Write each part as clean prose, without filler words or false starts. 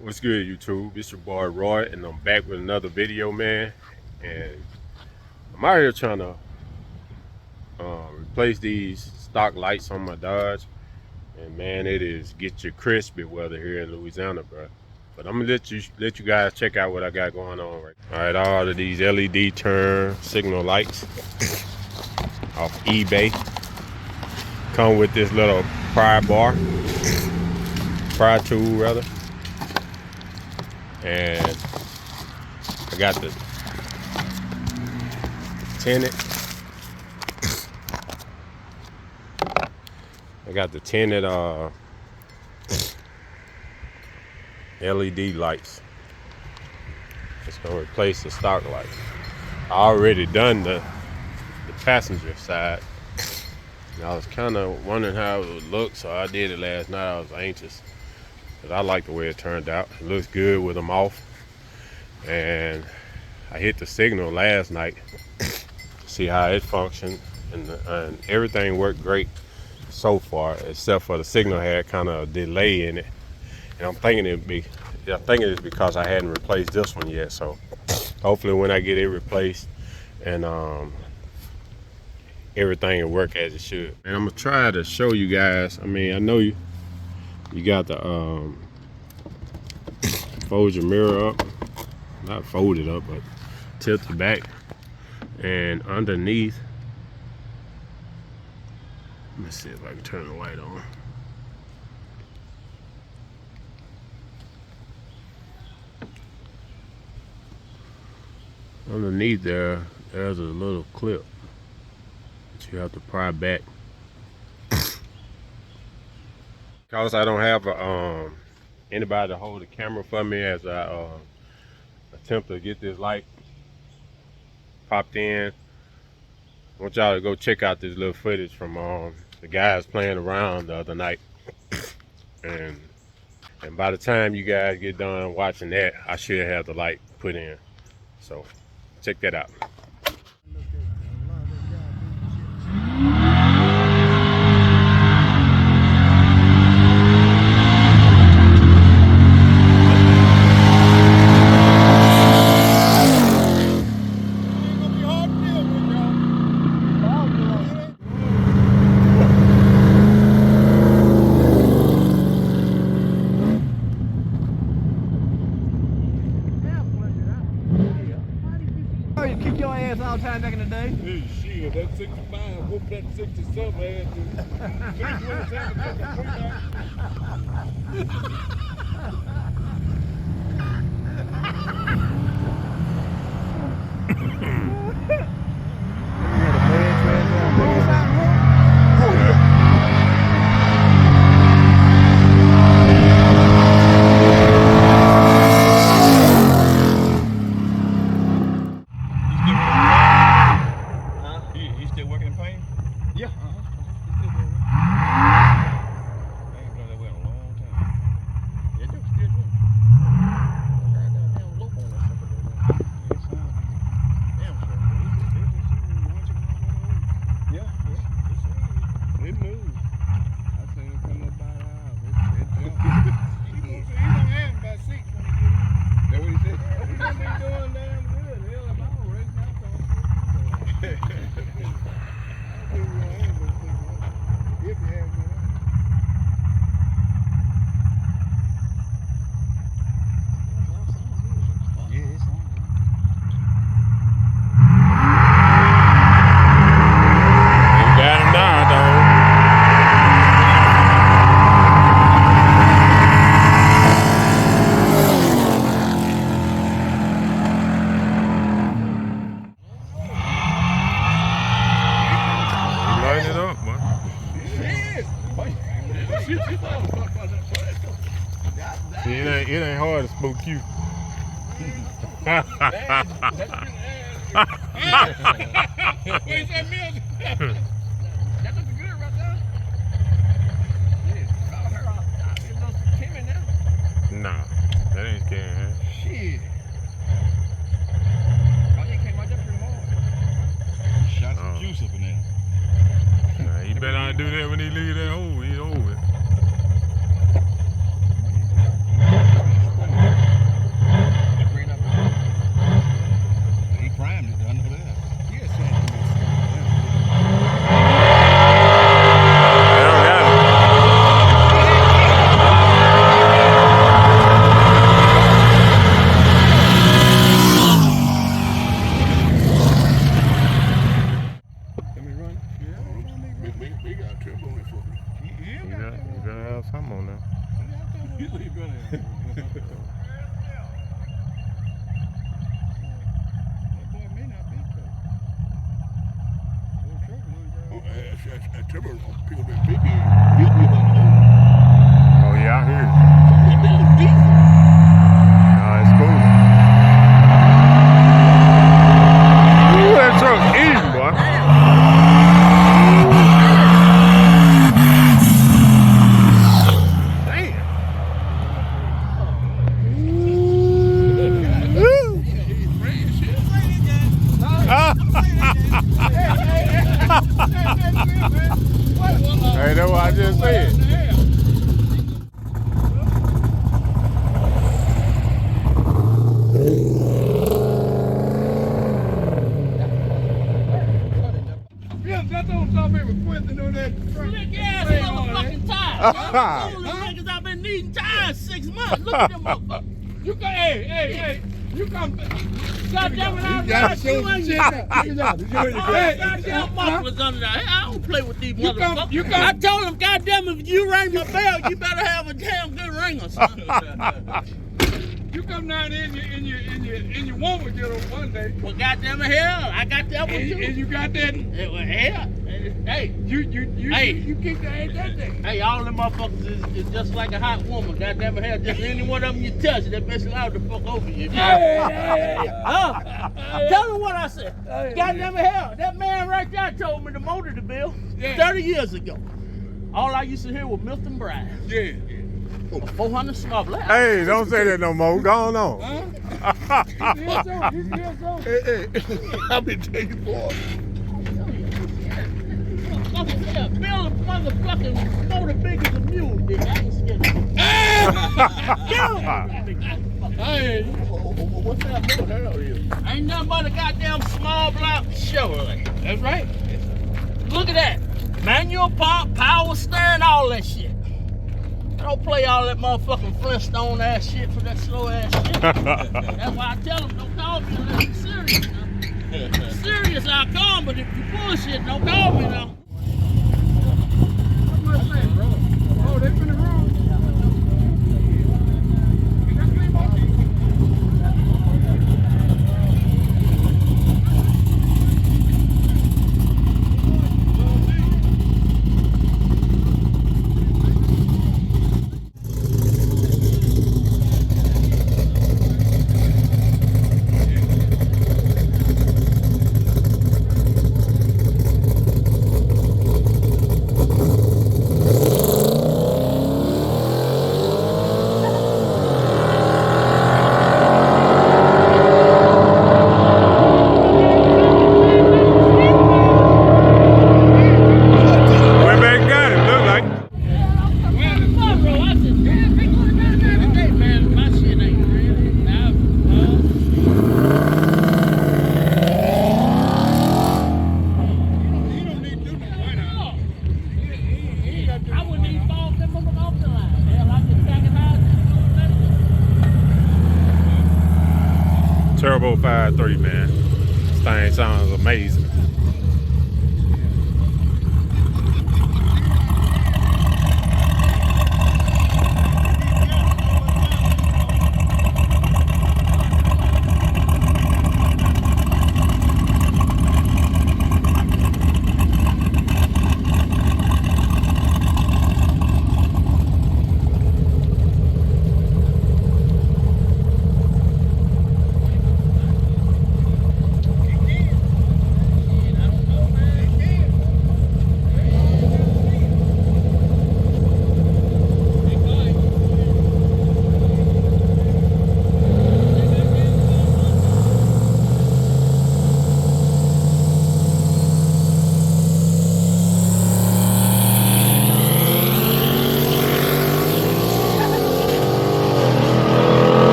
What's good, YouTube? It's your boy Roy, and I'm back with another video, man. And I'm out here trying to replace these stock lights on my Dodge. And man, it is get you crispy weather here in Louisiana, bro. But I'm gonna let you guys check out what I got going on right now. All right, all of these LED turn signal lights off eBay come with this little pry tool rather. And I got the tinted. LED lights. It's gonna replace the stock light. I already done the passenger side. And I was kind of wondering how it would look, so I did it last night. I was anxious, but I like the way it turned out. It looks good with them off. And I hit the signal last night to see how it functioned, and everything worked great so far, except for the signal had kind of a delay in it. And I'm thinking it's because I hadn't replaced this one yet. So hopefully when I get it replaced and everything will work as it should. And I'm gonna try to show you guys. I mean, I know you got the fold your mirror up, not fold it up, but tilt it back, and underneath, let me see if I can turn the light on. Underneath there's a little clip that you have to pry back. Because I don't have anybody to hold the camera for me as I attempt to get this light popped in, I want y'all to go check out this little footage from the guys playing around the other night. and by the time you guys get done watching that, I should have the light put in. So check that out. You kick your ass all the time back in the day. Hey, shit, that 65 whooped that 60-something It ain't hard to smoke you. Where's that music? That looks good right there. Yeah, I feel a little timid now. Nah, that ain't scaring her. Shit. Oh, they came out there pretty hard. Shot some juice up in there. Nah, he better not do that when he leave that hole. He's over it. That turbo pick up that big air. Hit me about the hole. Oh yeah, I hear That damn diesel. it. Nah, it's cool. Ooh, that truck eating, boy. Hey, that's what I just said. Yeah, that's what I'm talking about. Requesting on that. Slick ass motherfucking tires. Only niggas I've been needing tires 6 months. Look at them motherfuckers. You come, hey. You come. Goddamn it, I You gotta ride show you some and shit you. now. Check it out. Hey, goddamn mufflers under there. Hey, I don't play with these You come- motherfuckers. you come- I told them, goddamn, if you ring my bell, you better have a damn good ringer, son. You come down there and you won't get them one day. Well, goddamn it, hell, I got that one too. And you got that. Well, hell, hey, You kicked the ass that day. hey, all them motherfuckers is just like a hot woman. Goddamn it, hell, just any one of them you touch, that bitch allowed to fuck over you. Hey. Tell them what I said. Goddamn it, hell, that man right there told me to motor the bill 30 years ago. All I used to hear was Milton Bride. Yeah. 400 snobble. Hey, don't say that no more. Go on. Hey. I've been taking for Yeah, Bill the motherfucking motor big as a mule, dick. I ain't scared of him. Hey. What's that motor hell is? Ain't nothing but a goddamn small block Chevrolet. That's right. Look at that. Manual pump, power steering, all that shit. I don't play all that motherfucking Flintstone ass shit for that slow ass shit. That's why I tell them, don't call me unless you're serious. If you're serious, I'll call, but if you bullshit, don't call me now. What am I saying, bro? Oh, they finna roll. Went back and got it, look like. Turbo 5.3, man. This thing sounds amazing.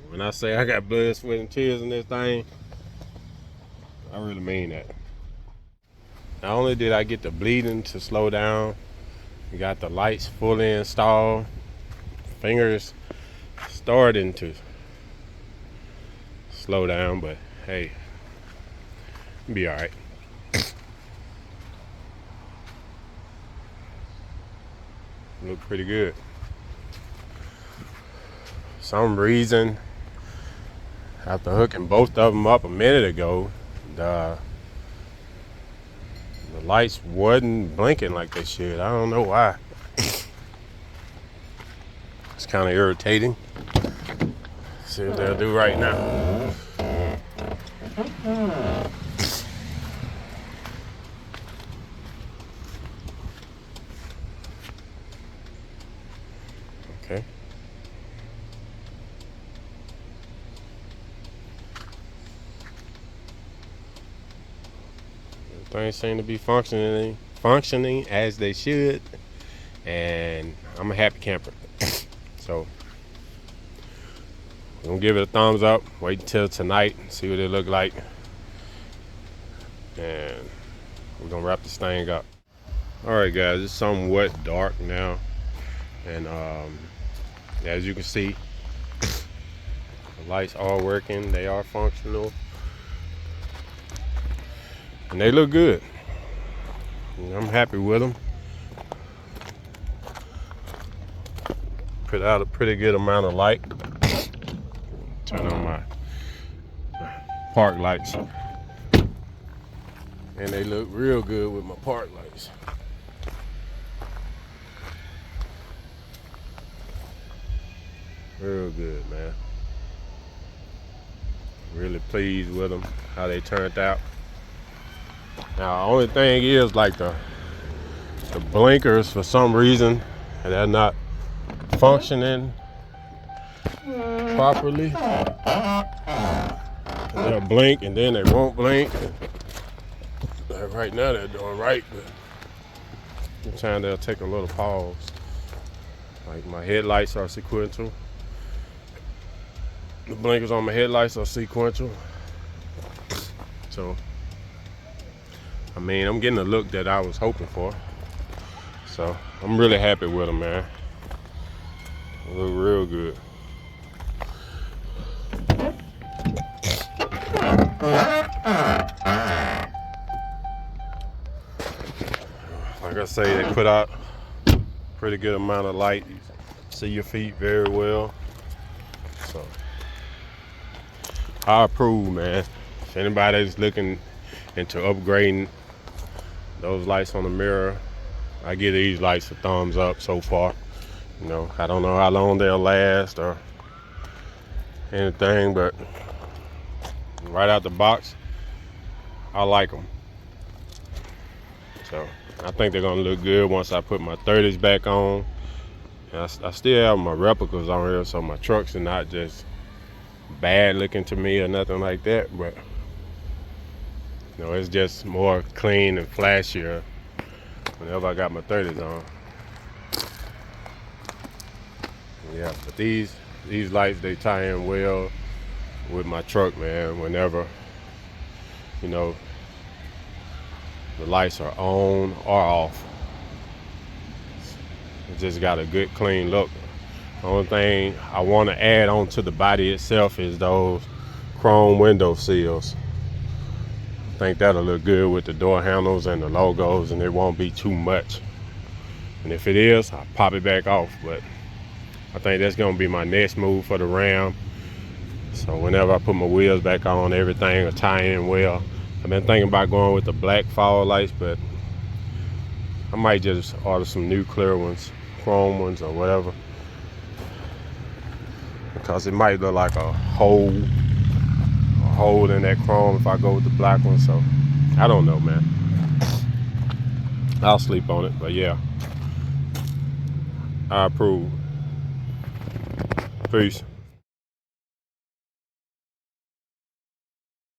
When I say I got blood, sweat, and tears in this thing, I really mean that. Not only did I get the bleeding to slow down, we got the lights fully installed, fingers starting to slow down, but hey, Be all right. Look pretty good. Some reason, after hooking both of them up a minute ago, the lights wasn't blinking like they should. I don't know why. It's kind of irritating. See what they'll do right now. Okay. Things seem to be functioning as they should, and I'm a happy camper. So we're gonna give it a thumbs up. Wait until tonight, see what it look like, and we're gonna wrap this thing up. All right, guys, it's somewhat dark now, and as you can see, the lights are working. They are functional. And they look good. I'm happy with them. Put out a pretty good amount of light. Turn on my park lights. And they look real good with my park lights. Real good, man. Really pleased with them, how they turned out. Now, the only thing is, like the blinkers, for some reason, they're not functioning properly. They'll blink and then they won't blink. Like right now, they're doing right, but sometimes they'll take a little pause. Like my headlights are sequential. The blinkers on my headlights are sequential. So, I mean, I'm getting the look that I was hoping for. So, I'm really happy with them, man. They look real good. Like I say, they put out a pretty good amount of light. You see your feet very well. So, I approve, man. If anybody's looking into upgrading those lights on the mirror, I give these lights a thumbs up so far. You know, I don't know how long they'll last or anything, but right out the box, I like them. So I think they're gonna look good once I put my 30s back on. And I still have my replicas on here, so my trucks are not just bad looking to me or nothing like that, but you know, it's just more clean and flashier whenever I got my 30s on. Yeah, but these lights, they tie in well with my truck, man. Whenever, you know, the lights are on or off, it just got a good clean look. The only thing I want to add on to the body itself is those chrome window sills. I think that'll look good with the door handles and the logos, and it won't be too much. And if it is, I'll pop it back off. But I think that's gonna be my next move for the Ram. So whenever I put my wheels back on, everything will tie in well. I've been thinking about going with the black fog lights, but I might just order some new clear ones, chrome ones or whatever, because it might look like a hole in that chrome if I go with the black one. So I don't know, man. I'll sleep on it, but yeah, I approve. Peace.